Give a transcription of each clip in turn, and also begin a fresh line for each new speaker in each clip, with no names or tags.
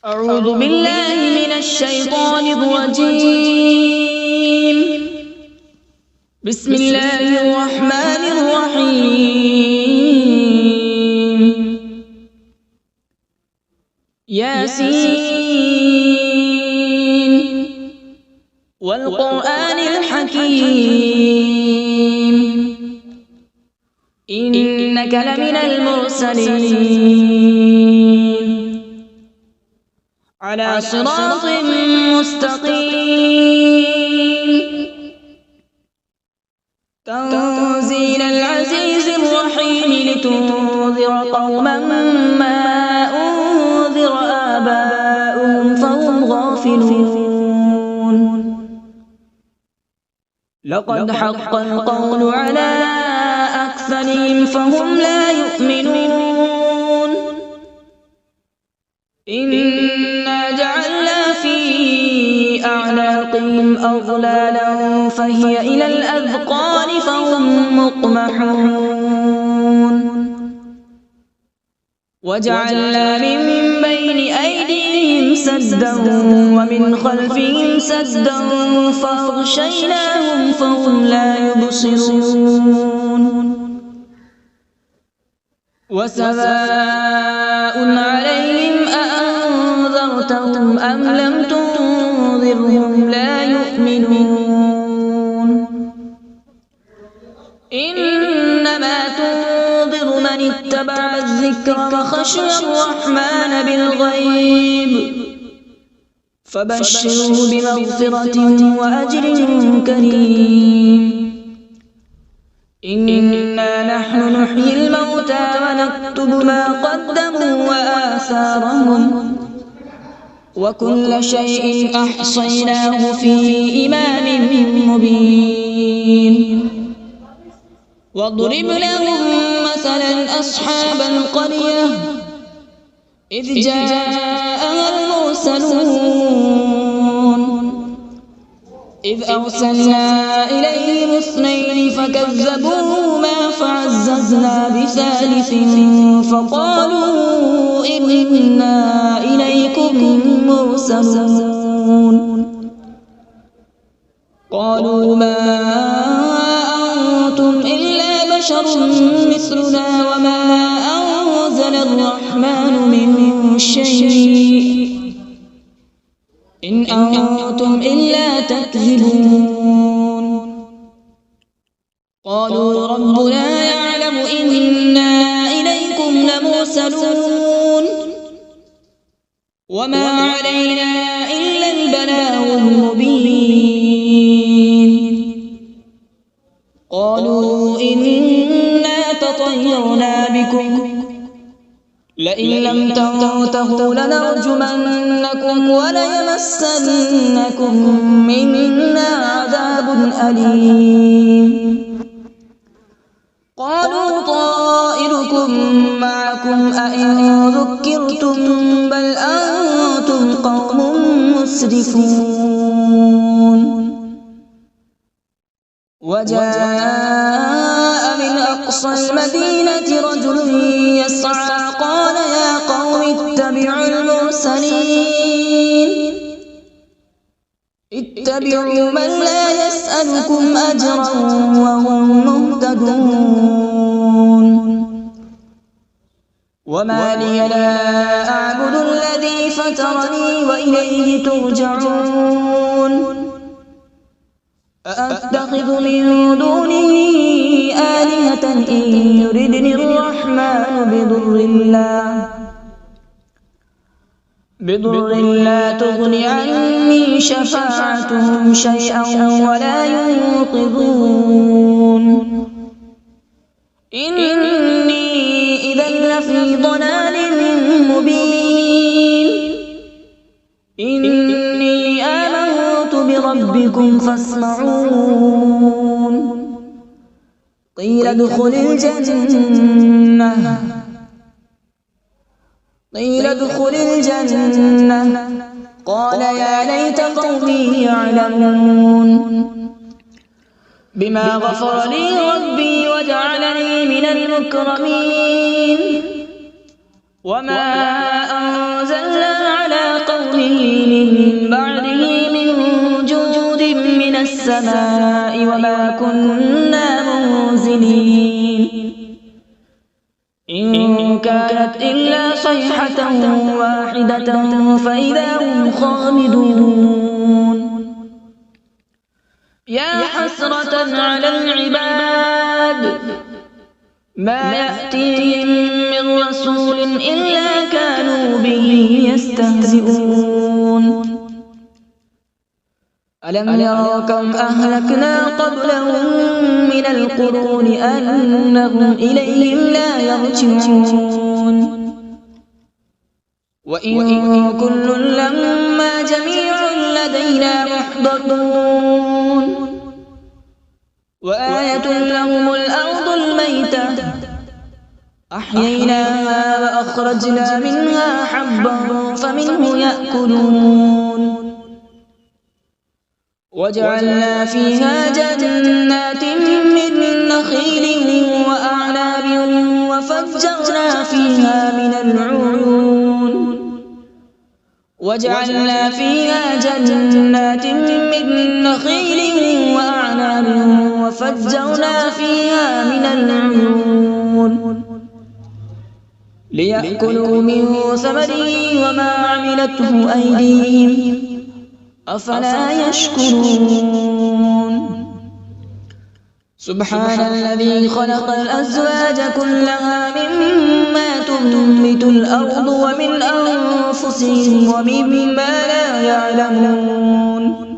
أعوذ بالله من الشيطان الرجيم. بسم الله الرحمن الرحيم. ياسين والقرآن الحكيم إنك لمن المرسلين على صراط مستقيم. تنزيل العزيز الرحيم لتنذر قوما ما أنذر آباؤهم فهم غافلون. لقد حق القول على أكثرهم فهم لا يؤمنون. إنا جعلنا في أعناقهم أغلالا فهي إلى الأذقان فهم مقمحون. وجعلنا من بين أيديهم سدا ومن خلفهم سدا فأغشيناهم فهم لا يبصرون. وسواء عليهم أأنذرتهم أم لم تنذرهم لا يؤمنون. إنما تنذر من اتبع الذكر وخشي الرحمن بالغيب فبشره بمغفرة وأجر كريم. إنا نحن نحيي الموتى ونكتب ما قدموا وآثارهم وكل شيء أحصيناه في إمام مبين. واضرب لهم مثلا أصحاب القرية إذ جاءها المرسلون إذ أرسلنا إليهم اثنين فكذبوهما فعززنا بثالث فقالوا إنا إليكم مرسلون. قالوا ما أنتم إلا بشر مثلنا وما أنزل الرحمن من شيء إن أنتم إلا تكذبون. قالوا ربنا يعلم إنا إليكم لمرسلون وما علينا إلا البلاغ المبين. قالوا إنا تطيرنا بكم لئن لم تنتهوا لنرجمنكم وليمسنكم منا عذاب أليم. قالوا طائركم معكم أئن ذكرتم بل أنتم قوم مسرفون. وجاء من أقصى المدينة رجل يسعى قال يا قوم اتبعوا المرسلين اتبعوا من لا يسألكم أجرا وهم مهتدون. وما لي لا أعبد الذي فطرني وإليه ترجعون. أأتخذ من دونه آلهة إن يردني الرحمن بضر لا تغن عني شفاعتهم شيئا ولا ينقذون. إني إذا لفي ضلال مبين. إني آمنت بربكم فاسمعون. قيل ادخل الجنة قال يا ليت قومي يعلمون. بما غفر لي ربي وجعلني من المكرمين. وما أنزلنا على ذريه من بعده من جود من السماء وما كنا منزلين إن كانت إلا صيحة واحدة فإذا هم خامدون يا حسرة على العباد ما يأتيهم من رسول إلا كانوا به يستهزئون ألم يروا كم أهلكنا قبلهم من القرون أنهم إليهم لا يرجعون وإن كل لما جميع لدينا محضرون وآية لهم الأرض الميتة أحييناها وأخرجنا منها حبا فمنه يأكلون وجعلنا فيها جنات من نخيل وأعناب وفجرنا فيها من العيون وجعلنا فيها جنات من نخيل وأعناب وفجرنا فيها من العيون ليأكلوا من ثمره وما عملته أيديهم أفلا يشكرون سبحان الذي خلق الأزواج كلها مما تنبت الأرض ومن أنفسهم ومما لا يعلمون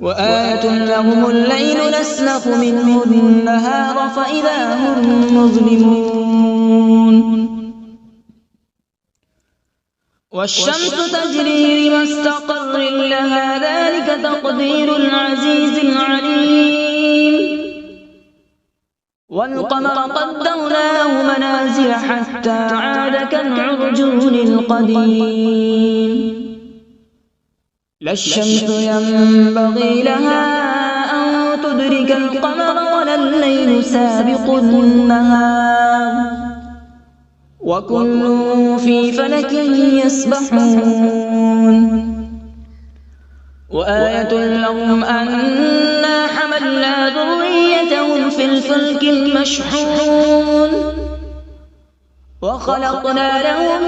وآية لهم الليل نسلخ منه النهار فإذا هم مظلمون والشمس تجري لمستقر لها ذلك تقدير العزيز العليم والقمر قدرناه منازل حتى عاد كالعرجون القديم لا الشمس ينبغي لها أن تدرك القمر ولا الليل سابق النهار وكل في فلك يسبحون وآية لهم أنا حملنا ذريتهم في الفلك المشحون وخلقنا لهم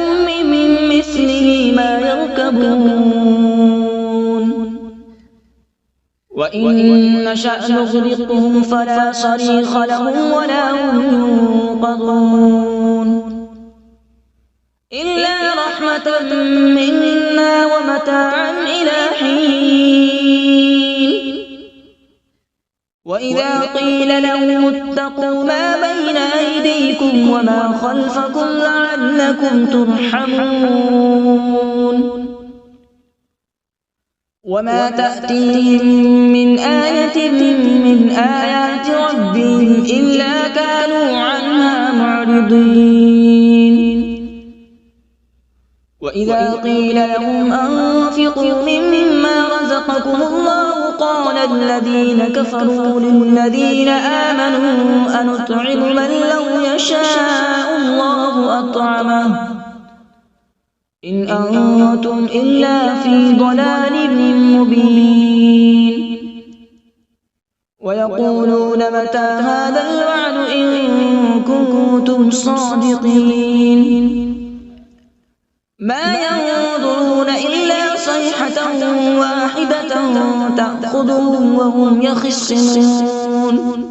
من مثله ما يركبون وإن نشأ نغرقهم فلا صريخ لهم ولا هم ينقذون إلا رحمة منا ومتاعا إلى حين وإذا قيل لهم اتقوا ما بين أيديكم وما خلفكم لعلكم ترحمون وما تأتيهم من آية من آيات ربهم إلا كانوا عنها معرضين وإذا قيل لهم أنفقوا مما رزقكم الله قال الذين كفروا للذين آمنوا أنطعم من لو يشاء الله أطعمه إن أنتم إلا في ضلال مبين ويقولون متى هذا الوعد إن كنتم صادقين ما ينظرون إلا صيحة واحدة تأخذهم وهم يخصمون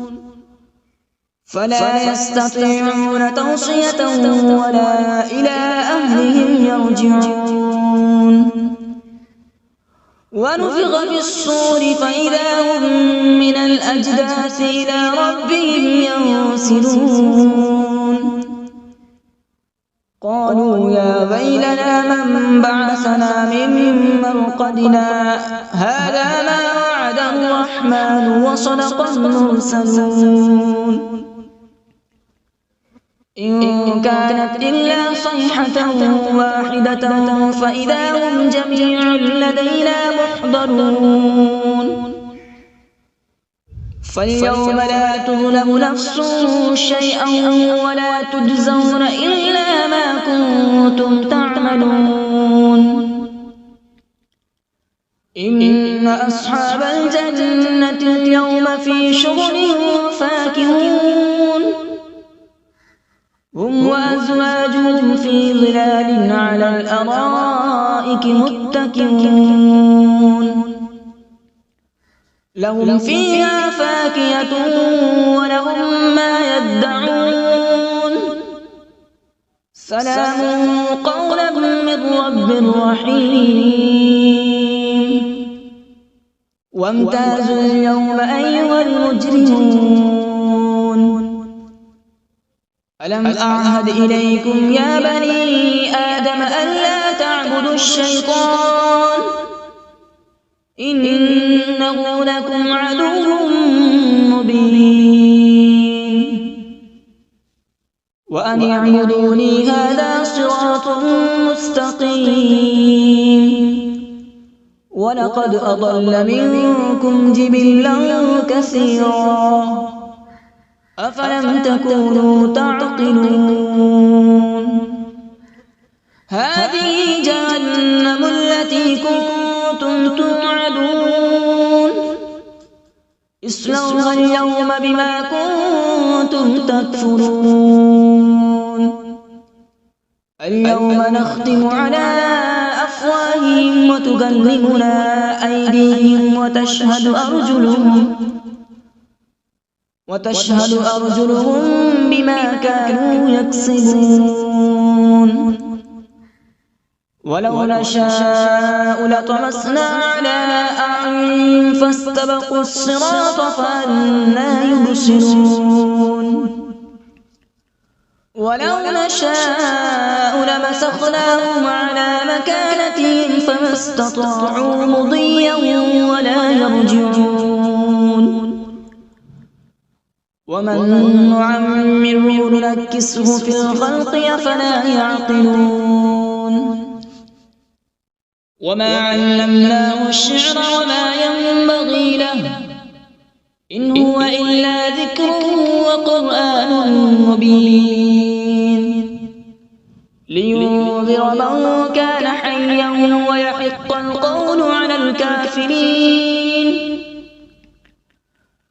فلا يستطيعون توصية ولا إلى أهلهم يرجعون ونفخ في الصور فإذا هم من الأجداث إلى ربهم ينسلون قالوا يا ويلنا من بعثنا من مرقدنا هذا ما وعد الرحمن وصدق المرسلون إن كانت إلا صيحة واحدة فإذا هم جميع لدينا محضرون فاليوم لا تظلم نفس شيئا ولا تجزون إلا ما كنتم تعملون إن أصحاب الجنة اليوم في شغل فاكهون هم وأزواجهم في ظلال على الأرائك متكئون لهم فيها فاكهة ولهم ما يدعون سلام قولا من رب رحيم وامتازوا اليوم أيها المجرمون ألم أعهد إليكم يا بني آدم ألا تعبدوا الشيطان إنه لكم عدو مبين وأن اعبدوني هذا صراط مستقيم ولقد أضل منكم جبلا كثيرا أفلم تكونوا تعقلون هذه جهنم التي كنتم توعدون اصلوها اليوم بما كنتم تكفرون اليوم نختم على أفواههم وتكلمنا أيديهم وتشهد أرجلهم بما كانوا يكسبون ولو نشاء لطمسنا على أعين فاستبقوا الصراط فأنى يبصرون ولو نشاء لمسخناهم على مكانتهم فما استطاعوا مضيا ولا يرجعون ومن نعمره ننكسه في الخلق أفلا يعقلون وما علمناه الشعر وما ينبغي له إن هو إلا ذكر وقرآن مبين لينذر من كان حيا ويحق القول على الكافرين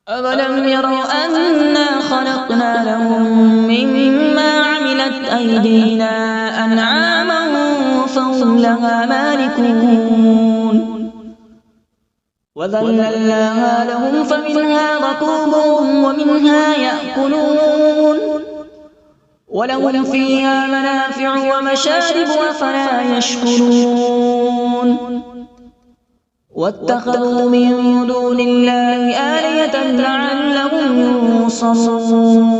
أولم يروا أنا خلقنا لهم مما عملت أيدينا أنعاما فهم لها مالكون وذللناها لهم فمنها ركوبهم ومنها يأكلون ولهم فيها منافع ومشارب أفلا يشكرون واتخذوا من دون الله آلهة لعلهم ينصرون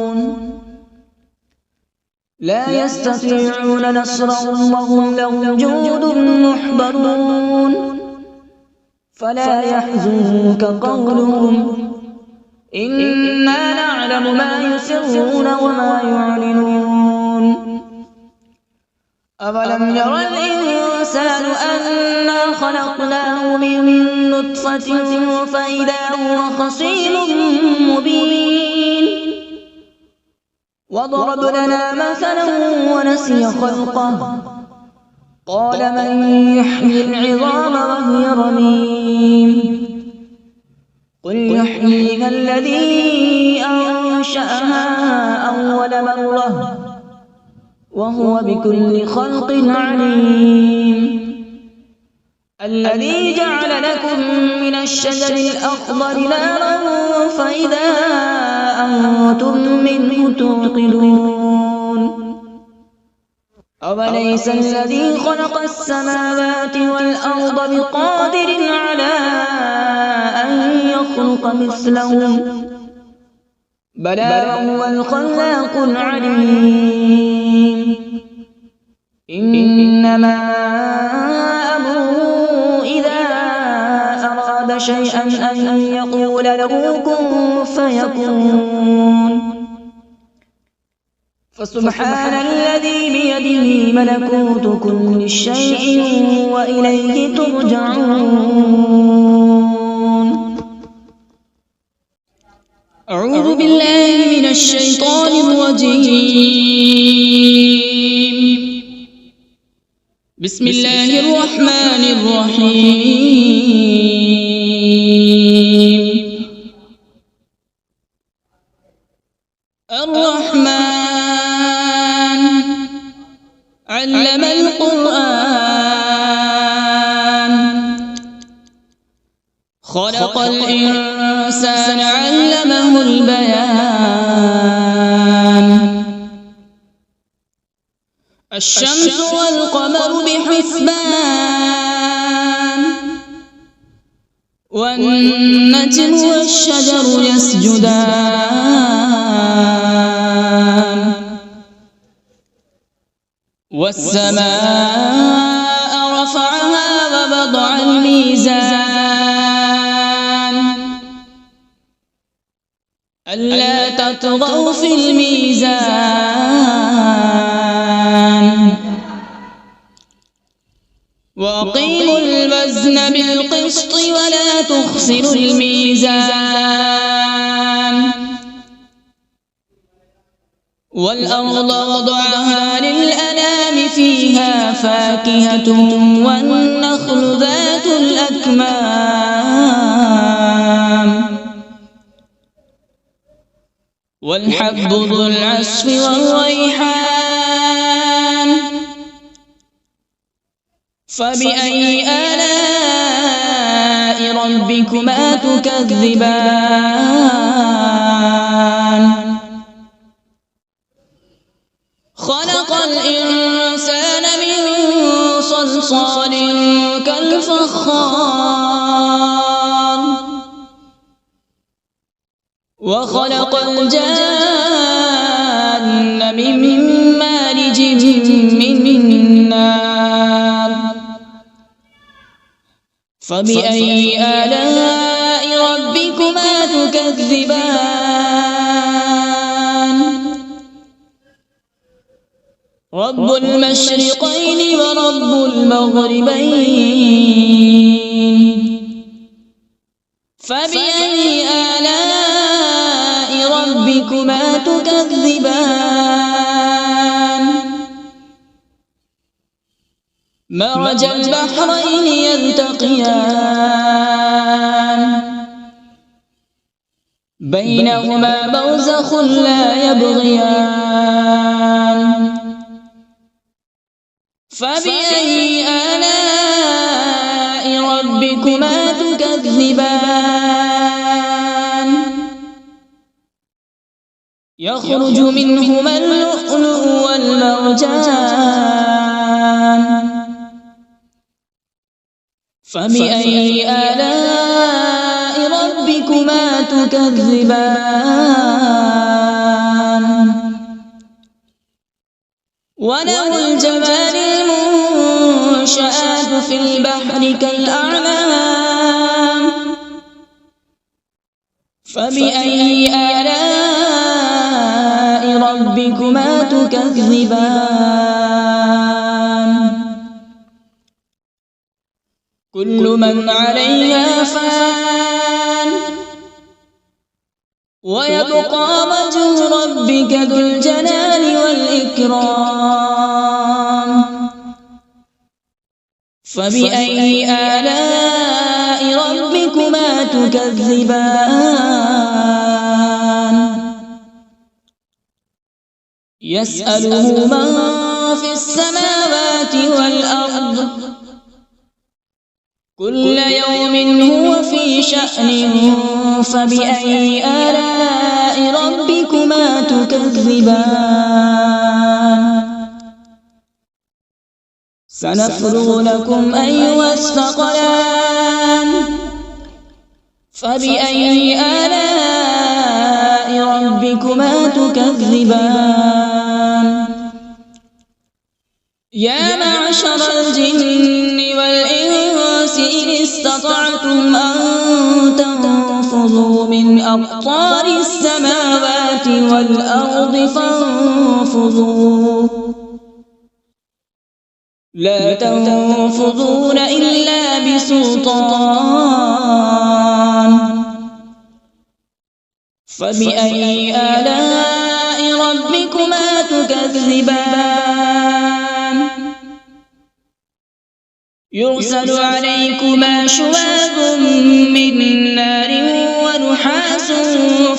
لا يستطيعون نصرهم وهم لهم جند محضرون فلا يحزنك قولهم إنا نعلم ما يسرون وما يعلنون أولم ير الإنسان أنا خلقناه من نطفة فإذا هو خصيم مبين وضرب لنا مثلا ونسي خلقه قال من يحيي العظام وهي رميم قل يحييها الذي أنشأها أول مرة وهو بكل خلق عليم الذي جعل لكم من الشجر الأخضر نارا فإذا أنتم منه توقدون أوليس الذي خلق السماوات والأرض بقادر على أن يخلق مثلهم بلى وهو الخلاق العليم إنما أمره إذا أراد شيئا أن يقول له كن فيكون فسبحان الذي بيده ملكوت كل شيء وإليه ترجعون أعوذ بالله من الشيطان الرجيم بسم الله الرحمن الرحيم. الرحمن علم القرآن، خلق الإنسان علمه البيان. الشمس والقمر بحسبان، والنجم والشجر يسجدان. والسماء رفعها ووضع الميزان، ألا تطغوا في الميزان. وأقيموا الوزن بالقسط ولا تخسروا الميزان. والأرض وضعها للأنام، فيها فاكهة والنخل ذات الأكمام، والحب ذو العصف والريحان. فبأي آلاء ربكما تكذبان؟ خلق الإنسان من صلصال كالفخار، وخلق الجان من مارج من نار. فبأي آلاء ربكما تكذبان؟ رب المشرقين ورب المغربين. فبأي آلاء ربكما تكذبان؟ مرج البحرين يلتقيان، بينهما برزخ لا يبغيان. فبأي آلاء ربكما تكذبان؟ يخرج منهما اللؤلؤ والمرجان. فبأي آلاء ربكما تكذبان؟ وله الجوار المنشآت في البحر كالأعلام. فبأي آلاء ربكما تكذبان؟ كل من عليها فان، ويبقى وجه ربك ذو الجلال والإكرام. فبأي آلاء ربكما تكذبان؟ يسأله من في السماوات والأرض، كل يوم هو في شأن. فبأي آلاء ربكما تكذبان؟ سنفرغ لكم أيها الثقلان. فبأي آلاء ربكما تكذبان؟ يا معشر الجن والإنس إن استطعتم أن تنفذوا من أقطار السماوات والأرض فانفذوا، لا تنفذون إلا بسلطان. فبأي آلاء ربكما تكذبان؟ يرسل عليكما شواظ من نار ونحاس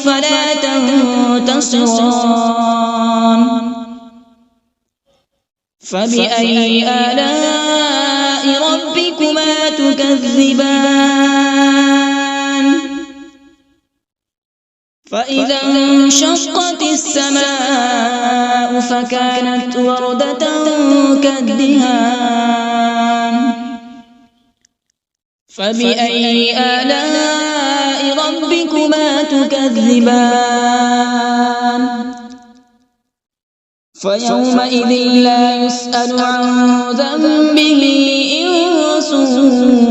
فلا تنتصران فبأي آلاء ربكما تكذبان فإذا انشقت السماء فكانت وردة كالدهان فبأي آلاء ربكما تكذبان فيومئذ لا يسأل عن ذنبه إنس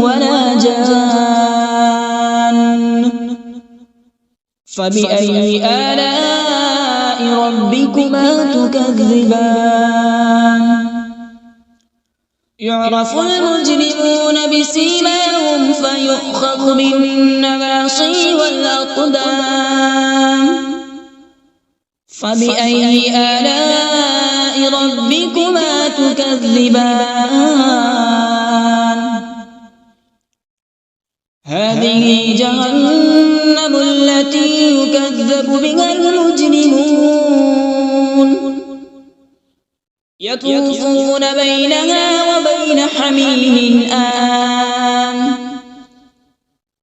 ولا جان فبأي آلاء ربكما تكذبان يعرف المجرمون بسيماهم فيؤخذ بالنواصي والأقدام فبأي آلاء ربكما تكذبان هذه جهنم التي يكذب بها المجرمون يطوفون بينها وبين حميم آن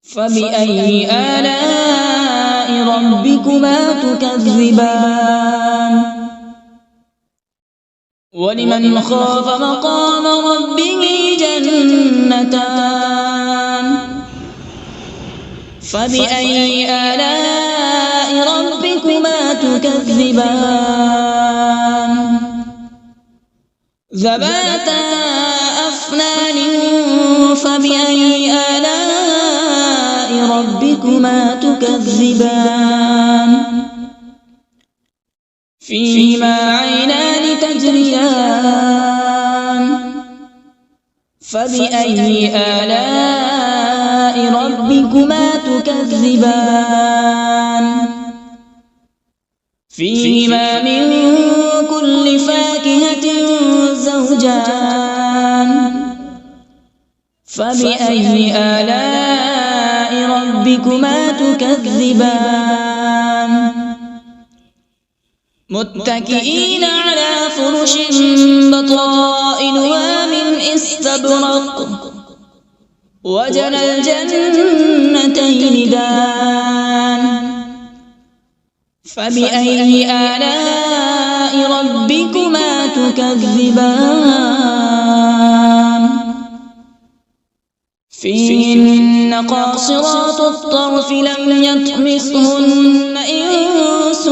فبأي آلاء ربكما تكذبان ولمن خاف مقام ربه جنتان فبأي آلاء ربكما تكذبان ذواتا أفنان فبأي آلاء ربكما تكذبان فيهما عينان تجريان فبأي آلاء ربكما تكذبان فيهما من كل فاكهة زوجان فبأي آلاء ربكما تكذبان متكئين على فرش بطائنها من استبرق وجنى الجنتين دان فبأي آلاء ربكما تكذبان فيهن قاصرات الطرف لم يطمثهن إنس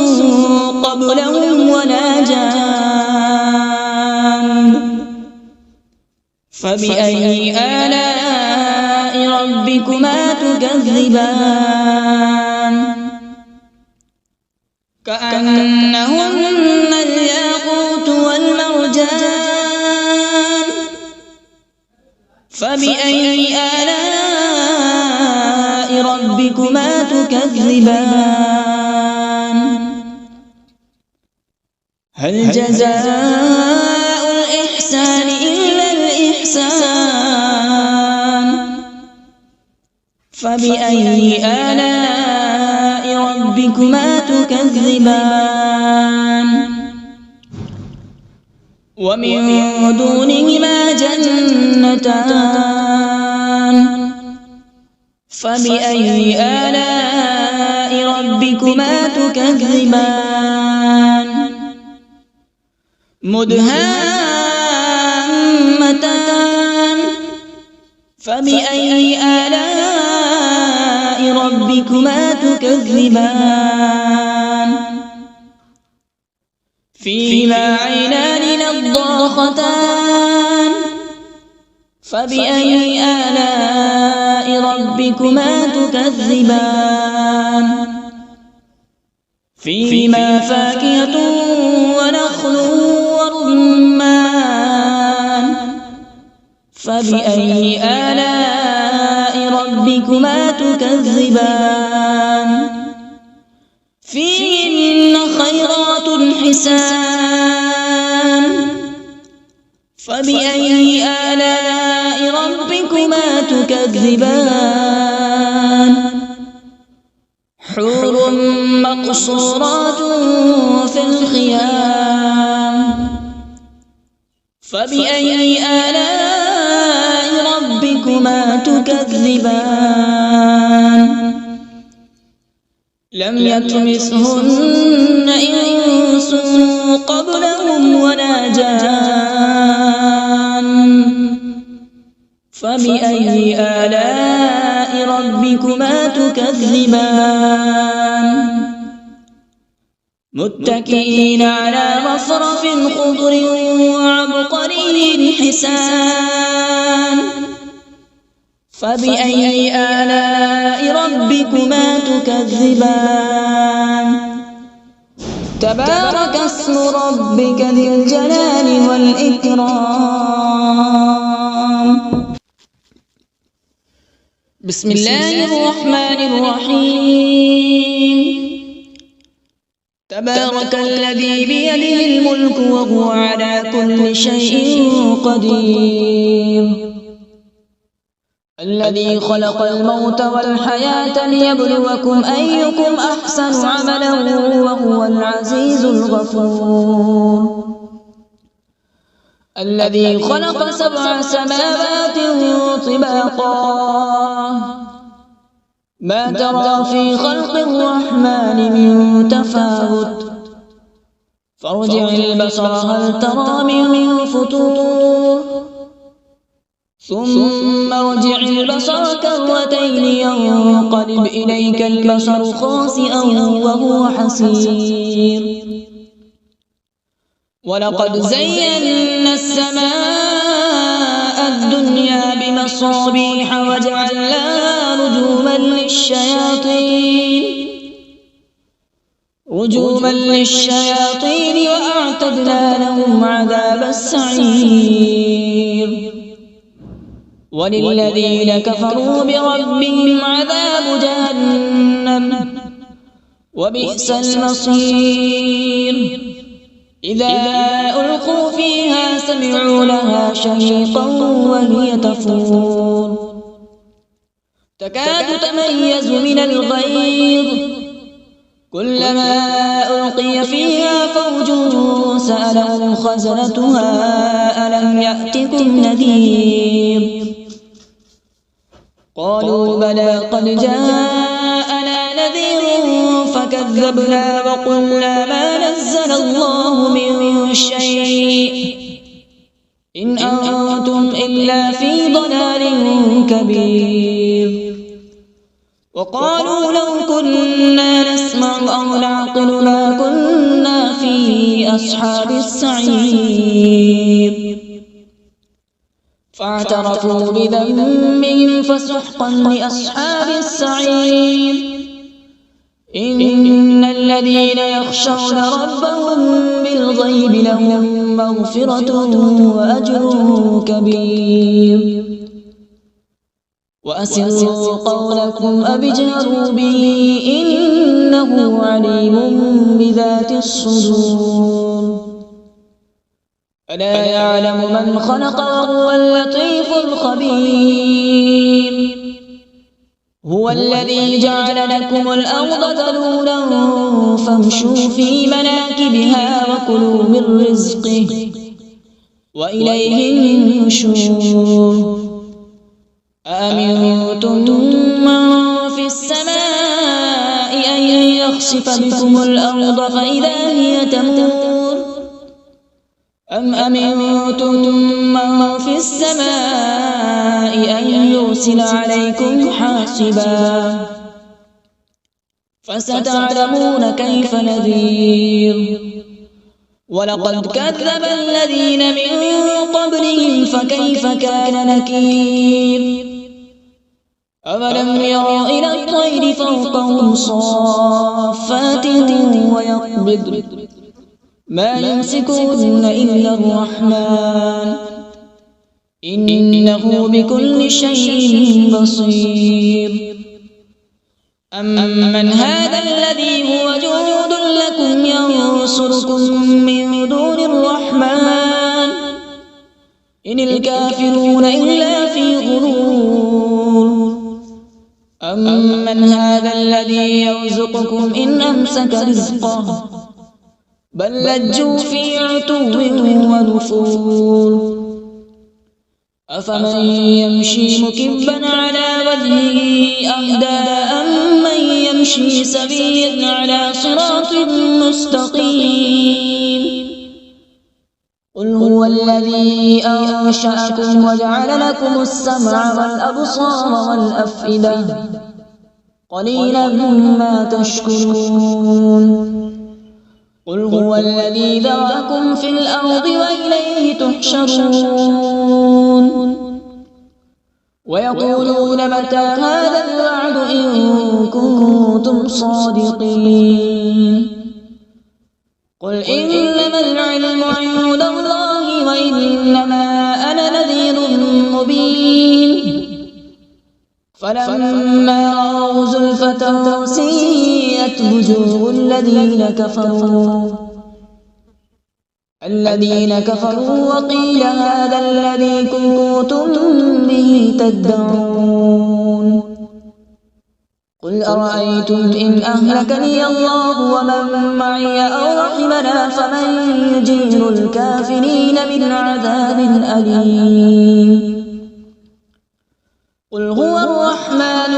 قبلهم ولا جان فبأي آلاء ربكما تكذبان كأنهن الياقوت والمرجان فبأي آلاء ربكما تكذبان هل جزاء الإحسان إلا الإحسان فبأي آلاء ربكما تكذبان ومن دونهما جنتان فبأي آلاء ربكما تكذبان مدهامتان فبأي آلاء ربكما تكذبان فيهما عينان نضاختان فبأي آلاء ربكما تكذبان فيهما فاكهة ونخل ورمان فبأي آلاء ربكما تكذبان فيهن خيرات حسان فبأي آلاء ربكما ربكما تكذبان حور مقصورات في الخيام فبأي آلاء ربكما تكذبان لم يطمثهن إنس قبلهم ولا جان فبأي آلاء ربكما تكذبان متكئين على رفرف خضر وعبقري حسان فبأي آلاء ربكما تكذبان تبارك اسم ربك ذي الجلال والإكرام بسم الله الرحمن الرحيم تبارك الذي بيده الملك وهو على كل شيء قدير الذي خلق الموت والحياة ليبلوكم أيكم أحسن عملا وهو العزيز الغفور الذي خلق 7 سماوات طباقا ما ترى في خلق الرحمن من تفاوت فارجع البصر هل ترى من فطور ثم ارجع البصر كرتين ينقلب إليك البصر خاسئا وهو حسير ولقد زينا السماء الدنيا بمصابيح وجعلناها رجوما للشياطين وأعتدنا لهم عذاب السعير وللذين كفروا بربهم عذاب جهنم وبئس المصير إذا ألقوا فيها سمعوا لها شهيقا وهي تفور تكاد تميز من الغيظ كلما ألقي فيها فوج سألهم خزنتها ألم يأتكم نذير قالوا بلى قد جاءنا نذير فكذبنا وقلنا ما نزل الله من شيء إن أنتم إلا في ضلال كبير وقالوا لو كنا نسمع أو نعقل ما كنا في أصحاب السعير فاعترفوا بذنبهم فسحقا لأصحاب السعير إن الذين يخشون ربهم بالغيب لهم مغفرة وأجر كبير وأسروا قولكم أو اجهروا به إنه عليم بذات الصدور ألا يعلم من خلق وهو اللطيف الخبير هو الذي جعل لكم الأرض ذلولا فامشوا في مناكبها وكلوا من رزقه وإليه النشور أأمنتم من في السماء أن يخسف بكم الأرض فإذا هي تمور أم أمنتم من في السماء أن يرسل عليكم حاصبا فستعلمون كيف نذير ولقد كذب الذين من قبلهم فكيف كان نكير أولم يروا إلى الطير فوقهم صافات ويقبض ما يمسكون إلا الرحمن إنه بكل شيء بصير أمن هذا الذي هو جند لكم ينصركم من دون الرحمن إن الكافرون إلا في غرور أمن هذا الذي يرزقكم إن أمسك رزقه بل لجوا في عتو ونفور أفمن يمشي مكبا على وجهه أهدى أمن يمشي سويا على صراط مستقيم قل هو الذي أنشأكم وجعل لكم السمع والأبصار والأفئدة قليلا ما تشكرون قل هو الذي ذرأكم في الأرض وإليه تحشرون ويقولون متى هذا الوعد إن كنتم صادقين قل إنما العلم عند الله وإنما أنا نذير مبين فلما رأوا زلفة سيئت وجوه الذين كفروا وقيل هذا الذي كنتم به تدعون قل أرأيتم إن أهلكني الله ومن معي أو رحمنا فمن يجير الكافرين من عذاب أليم قل هو الرحمن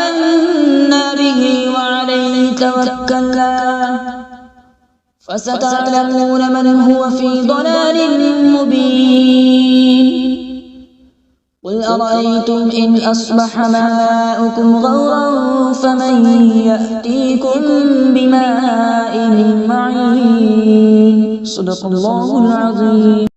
آمنا به وعليه توكلنا فستعلمون من هو في ضلال مبين قل أرأيتم إن أصبح ماؤكم غورا فمن يأتيكم بماء معين صدق الله العظيم.